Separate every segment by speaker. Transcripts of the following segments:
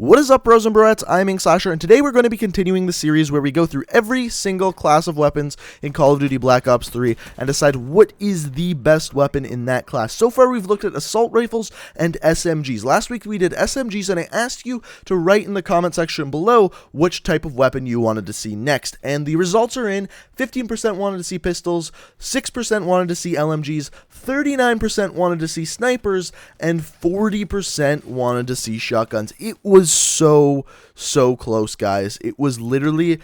Speaker 1: What is up, bros and broettes? I'm Inkslasher, and today we're going to be continuing the series where we go through every single class of weapons in Call of Duty Black Ops 3 and decide what is the best weapon in that class. So far, we've looked at assault rifles and SMGs. Last week, we did SMGs, and I asked you to write in the comment section below which type of weapon you wanted to see next. And the results are in. 15% wanted to see pistols, 6% wanted to see LMGs, 39% wanted to see snipers, and 40% wanted to see shotguns. It was so close, guys. It was literally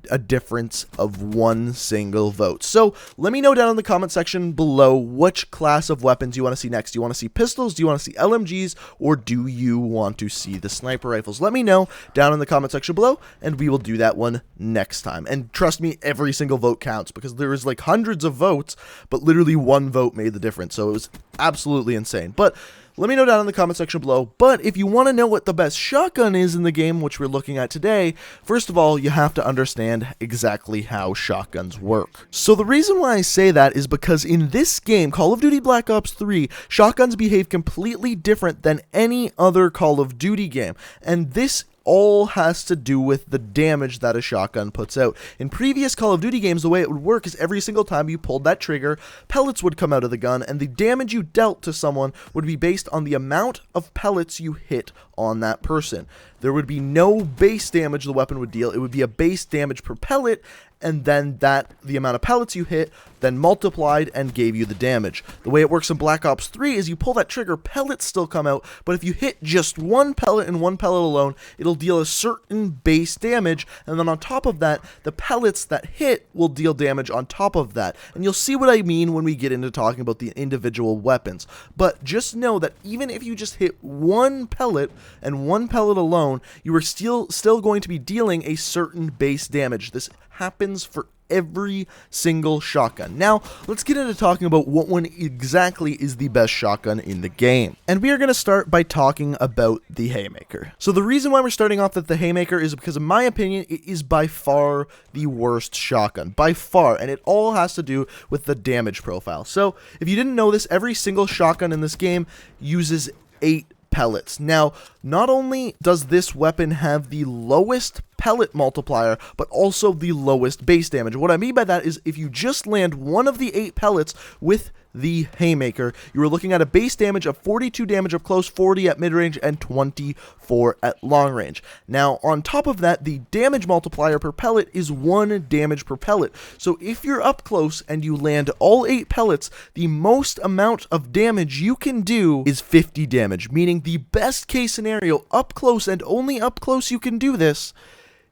Speaker 1: a difference of one single vote. So let me know down in the comment section below which class of weapons you want to see next. Do you want to see pistols? Do you want to see LMGs? Or do you want to see the sniper rifles? Let me know down in the comment section below, and we will do that one next time. And trust me, every single vote counts, because there is like hundreds of votes, but literally one vote made the difference. So it was absolutely insane. But let me know down in the comment section below. But if you want to know what the best shotgun is in the game, which we're looking at today, first of all, you have to understand exactly how shotguns work. So the reason why I say that is because in this game, Call of Duty Black Ops 3, shotguns behave completely different than any other Call of Duty game. And this all has to do with the damage that a shotgun puts out. In previous Call of Duty games, the way it would work is every single time you pulled that trigger, pellets would come out of the gun, and the damage you dealt to someone would be based on the amount of pellets you hit on that person. There would be no base damage the weapon would deal. It would be a base damage per pellet, and then the amount of pellets you hit then multiplied and gave you the damage. The way it works in Black Ops 3 is you pull that trigger, pellets still come out, but if you hit just one pellet and one pellet alone, it'll deal a certain base damage, and then on top of that, the pellets that hit will deal damage on top of that. And you'll see what I mean when we get into talking about the individual weapons. But just know that even if you just hit one pellet and one pellet alone, you are still going to be dealing a certain base damage. This happens for every single shotgun. Now, let's get into talking about what one exactly is the best shotgun in the game. And we are going to start by talking about the Haymaker. So the reason why we're starting off with the Haymaker is because, in my opinion, it is by far the worst shotgun. By far. And it all has to do with the damage profile. So, if you didn't know this, every single shotgun in this game uses 8 pellets. Now, not only does this weapon have the lowest pellet multiplier, but also the lowest base damage. What I mean by that is if you just land one of the 8 pellets with the Haymaker, you are looking at a base damage of 42 damage up close, 40 at mid-range, and 24 at long range. Now, on top of that, the damage multiplier per pellet is 1 damage per pellet. So if you're up close and you land all 8 pellets, the most amount of damage you can do is 50 damage, meaning the best case scenario, up close and only up close you can do this,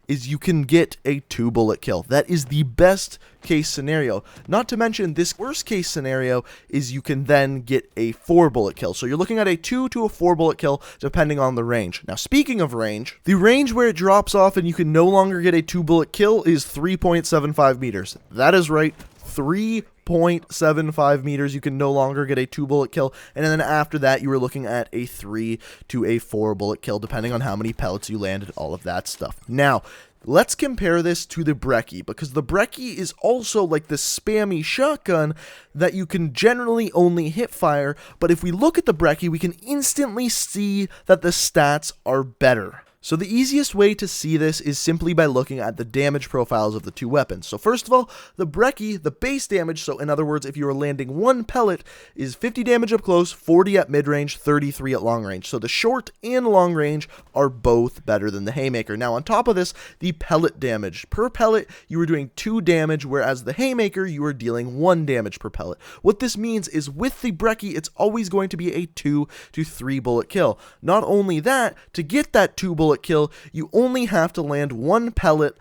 Speaker 1: is you can get a 2-bullet kill. That is the best case scenario. Not to mention, this worst case scenario is you can then get a 4-bullet kill. So you're looking at a 2 to a 4-bullet kill depending on the range. Now, speaking of range, the range where it drops off and you can no longer get a 2-bullet kill is 3.75 meters. That is right, 3.75 meters, you can no longer get a 2-bullet kill, and then after that you were looking at a 3 to a 4-bullet kill depending on how many pellets you landed, all of that stuff. Now, let's compare this to the Brey, because the Brey is also like the spammy shotgun that you can generally only hip fire, but if we look at the Brey, we can instantly see that the stats are better. So the easiest way to see this is simply by looking at the damage profiles of the two weapons. So first of all, the Brey, the base damage, so in other words, if you are landing one pellet, is 50 damage up close, 40 at mid-range, 33 at long range. So the short and long range are both better than the Haymaker. Now on top of this, the pellet damage. Per pellet, you are doing 2 damage, whereas the Haymaker, you are dealing 1 damage per pellet. What this means is with the Brey, it's always going to be a 2 to 3 bullet kill. Not only that, to get that 2-bullet kill, you only have to land 1 pellet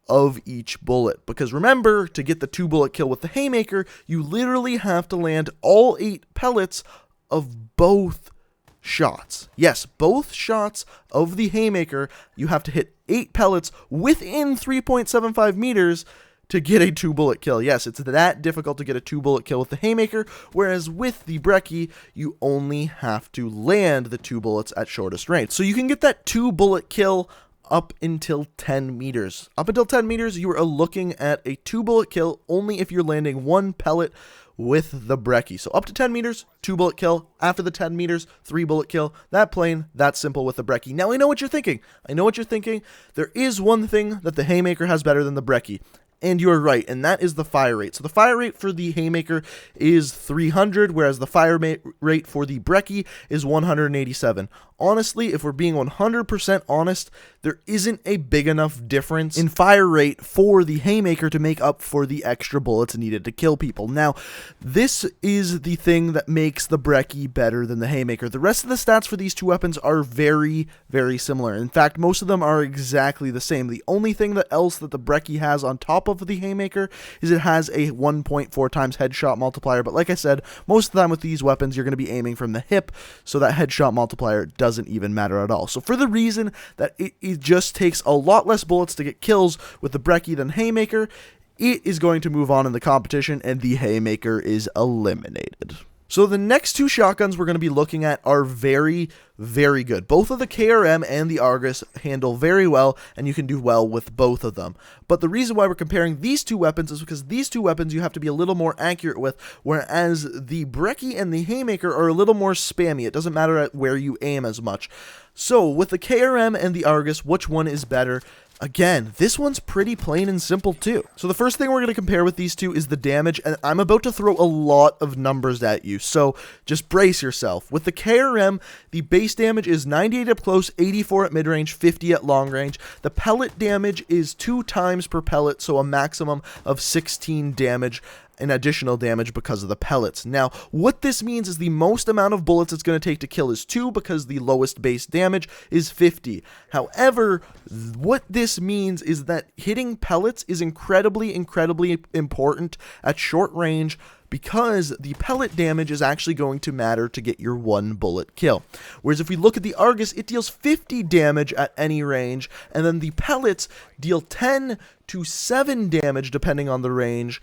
Speaker 1: of each bullet, because remember, to get the 2-bullet kill with the Haymaker, you literally have to land all 8 pellets of both shots. Yes, both shots of the Haymaker, you have to hit 8 pellets within 3.75 meters to get a 2-bullet kill. Yes, it's that difficult to get a 2-bullet kill with the Haymaker, whereas with the Brey, you only have to land the 2 bullets at shortest range. So you can get that 2-bullet kill up until 10 meters. Up until 10 meters, you are looking at a 2-bullet kill only if you're landing 1 pellet with the Brey. So up to 10 meters, 2-bullet kill. After the 10 meters, 3-bullet kill. That plain, that simple with the Brey. Now I know what you're thinking. There is one thing that the Haymaker has better than the Brey. And you're right, and that is the fire rate. So the fire rate for the Haymaker is 300, whereas the fire rate for the Brey is 187. Honestly, if we're being 100% honest, there isn't a big enough difference in fire rate for the Haymaker to make up for the extra bullets needed to kill people. Now, this is the thing that makes the Brey better than the Haymaker. The rest of the stats for these two weapons are very, very similar. In fact, most of them are exactly the same. The only thing else that the Brey has on top of the Haymaker is it has a 1.4 times headshot multiplier, but like I said, most of the time with these weapons, you're going to be aiming from the hip, so that headshot multiplier doesn't even matter at all. So for the reason that it just takes a lot less bullets to get kills with the Brey than Haymaker, it is going to move on in the competition, and the Haymaker is eliminated. So the next two shotguns we're going to be looking at are very, very good. Both of the KRM and the Argus handle very well, and you can do well with both of them. But the reason why we're comparing these two weapons is because these two weapons you have to be a little more accurate with, whereas the Brey and the Haymaker are a little more spammy. It doesn't matter at where you aim as much. So with the KRM and the Argus, which one is better? Again, this one's pretty plain and simple too. So the first thing we're going to compare with these two is the damage, and I'm about to throw a lot of numbers at you, so just brace yourself. With the KRM, the base damage is 98 up close, 84 at mid-range, 50 at long range. The pellet damage is 2 times per pellet, so a maximum of 16 damage. An additional damage because of the pellets. Now, what this means is the most amount of bullets it's going to take to kill is 2 because the lowest base damage is 50. However, what this means is that hitting pellets is incredibly important at short range, because the pellet damage is actually going to matter to get your 1-bullet kill. Whereas if we look at the Argus, it deals 50 damage at any range, and then the pellets deal 10 to 7 damage depending on the range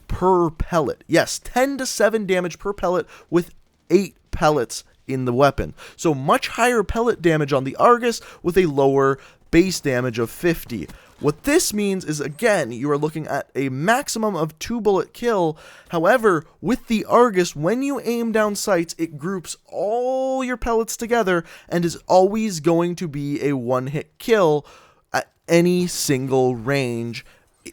Speaker 1: per pellet. Yes, 10 to 7 damage per pellet with 8 pellets in the weapon. So much higher pellet damage on the Argus with a lower base damage of 50. What this means is, again, you are looking at a maximum of 2-bullet kill. However, with the Argus, when you aim down sights, it groups all your pellets together and is always going to be a 1-hit kill at any single range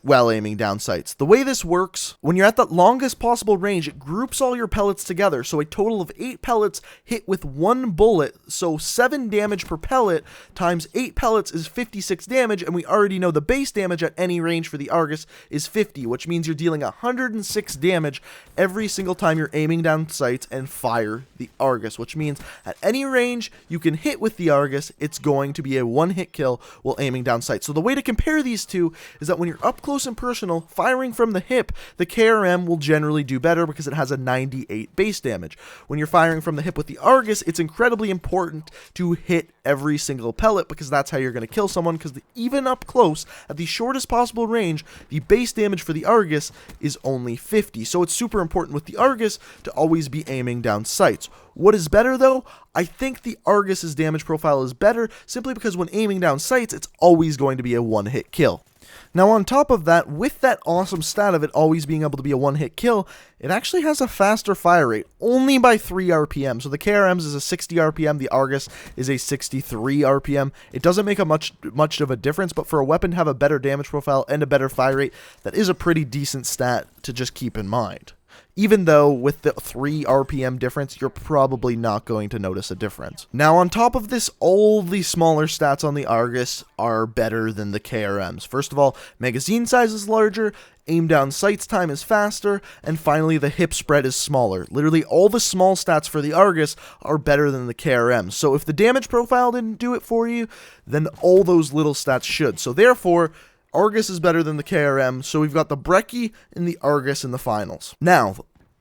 Speaker 1: while aiming down sights. The way this works, when you're at the longest possible range, it groups all your pellets together, so a total of 8 pellets hit with 1 bullet, so 7 damage per pellet times 8 pellets is 56 damage, and we already know the base damage at any range for the Argus is 50, which means you're dealing 106 damage every single time you're aiming down sights and fire the Argus, which means at any range you can hit with the Argus, it's going to be a 1-hit kill while aiming down sights. So the way to compare these two is that when you're up close and personal, firing from the hip, the KRM will generally do better because it has a 98 base damage. When you're firing from the hip with the Argus, it's incredibly important to hit every single pellet because that's how you're going to kill someone, because even up close, at the shortest possible range, the base damage for the Argus is only 50. So it's super important with the Argus to always be aiming down sights. What is better though? I think the Argus's damage profile is better simply because when aiming down sights, it's always going to be a 1-hit kill. Now on top of that, with that awesome stat of it always being able to be a 1-hit kill, it actually has a faster fire rate, only by 3 RPM. So the KRM's is a 60 RPM, the Argus is a 63 RPM. It doesn't make a much of a difference, but for a weapon to have a better damage profile and a better fire rate, that is a pretty decent stat to just keep in mind. Even though with the 3 RPM difference, you're probably not going to notice a difference. Now on top of this, all the smaller stats on the Argus are better than the KRM's. First of all, magazine size is larger, aim down sights time is faster, and finally the hip spread is smaller. Literally all the small stats for the Argus are better than the KRM. So if the damage profile didn't do it for you, then all those little stats should. So therefore, Argus is better than the KRM, so we've got the Brey and the Argus in the finals. Now,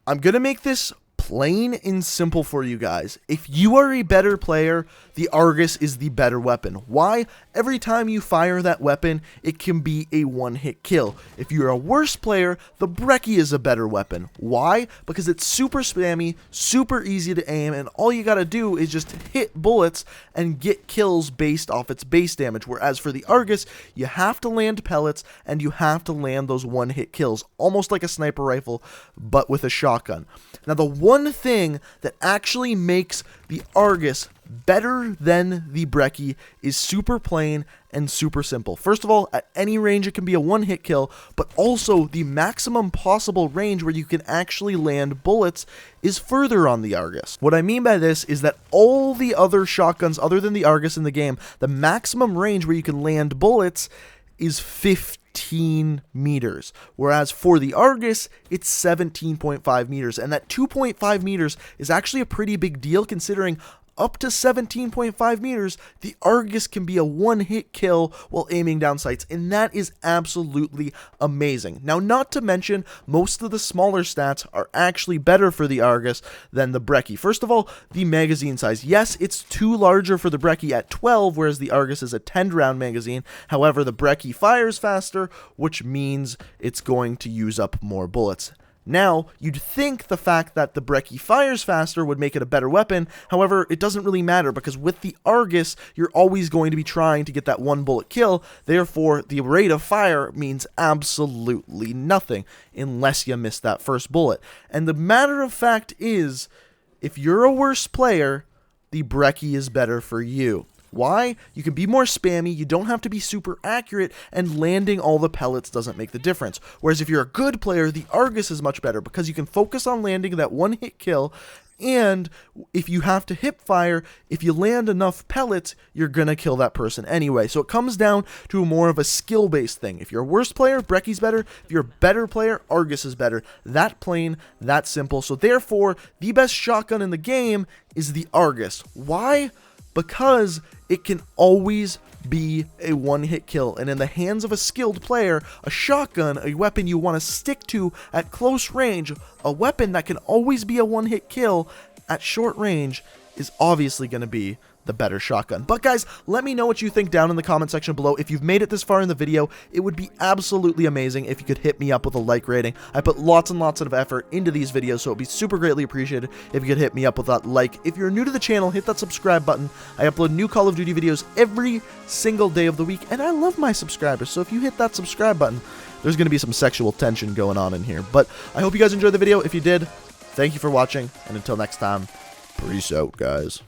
Speaker 1: I'm going to make this Plain and simple for you guys. If you are a better player, the Argus is the better weapon. Why? Every time you fire that weapon, it can be a one-hit kill. If you're a worse player, the Brey is a better weapon. Why? Because it's super spammy, super easy to aim, and all you gotta do is just hit bullets and get kills based off its base damage. Whereas for the Argus, you have to land pellets and you have to land those one-hit kills, almost like a sniper rifle, but with a shotgun. Now, the one thing that actually makes the Argus better than the Brey is super plain and super simple. First of all, at any range it can be a one-hit kill, but also the maximum possible range where you can actually land bullets is further on the Argus. What I mean by this is that all the other shotguns other than the Argus in the game, the maximum range where you can land bullets is 15 meters, whereas for the Argus, it's 17.5 meters, and that 2.5 meters is actually a pretty big deal considering up to 17.5 meters, the Argus can be a one-hit kill while aiming down sights, and that is absolutely amazing. Now, not to mention, most of the smaller stats are actually better for the Argus than the Brey. First of all, the magazine size. Yes, it's too larger for the Brey at 12, whereas the Argus is a 10-round magazine. However, the Brey fires faster, which means it's going to use up more bullets. Now, you'd think the fact that the Brey fires faster would make it a better weapon. However, it doesn't really matter because with the Argus, you're always going to be trying to get that one bullet kill. Therefore, the rate of fire means absolutely nothing unless you miss that first bullet. And the matter of fact is, if you're a worse player, the Brey is better for you. Why? You can be more spammy, you don't have to be super accurate, and landing all the pellets doesn't make the difference. Whereas if you're a good player, the Argus is much better because you can focus on landing that one-hit kill, and if you have to hip fire, if you land enough pellets, you're gonna kill that person anyway. So it comes down to more of a skill-based thing. If you're a worse player, Brey's better. If you're a better player, Argus is better. That plain, that simple. So therefore, the best shotgun in the game is the Argus. Why? Because it can always be a one-hit kill, and in the hands of a skilled player, a shotgun, a weapon you want to stick to at close range, a weapon that can always be a one-hit kill at short range, is obviously going to be the better shotgun. But guys, let me know what you think down in the comment section below. If you've made it this far in the video, it would be absolutely amazing if you could hit me up with a like rating. I put lots and lots of effort into these videos, so it would be super greatly appreciated if you could hit me up with that like. If you're new to the channel, hit that subscribe button. I upload new Call of Duty videos every single day of the week, and I love my subscribers, so if you hit that subscribe button, there's going to be some sexual tension going on in here. But I hope you guys enjoyed the video. If you did, thank you for watching, and until next time, peace out, guys.